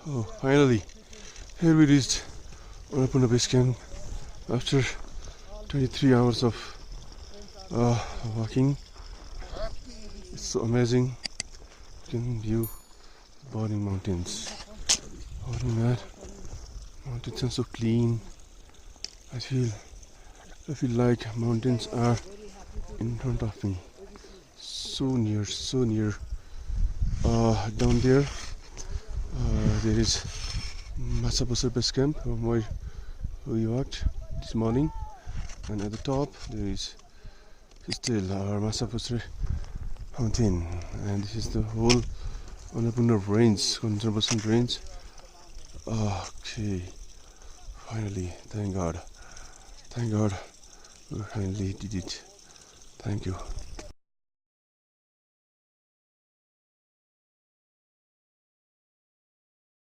Oh, finally, here we reached Annapurna Base Camp after 23 hours of walking. It's so amazing. You can view burning mountains. Burning that. Mountains are so clean. I feel like mountains are in front of me. So near. Down there, there is Machhapuchhre Base Camp where we walked this morning, and at the top there is still our Machhapuchhre mountain, and this is the whole Annapurna range, 100% range. Okay, finally, thank God, we finally did it. Thank you.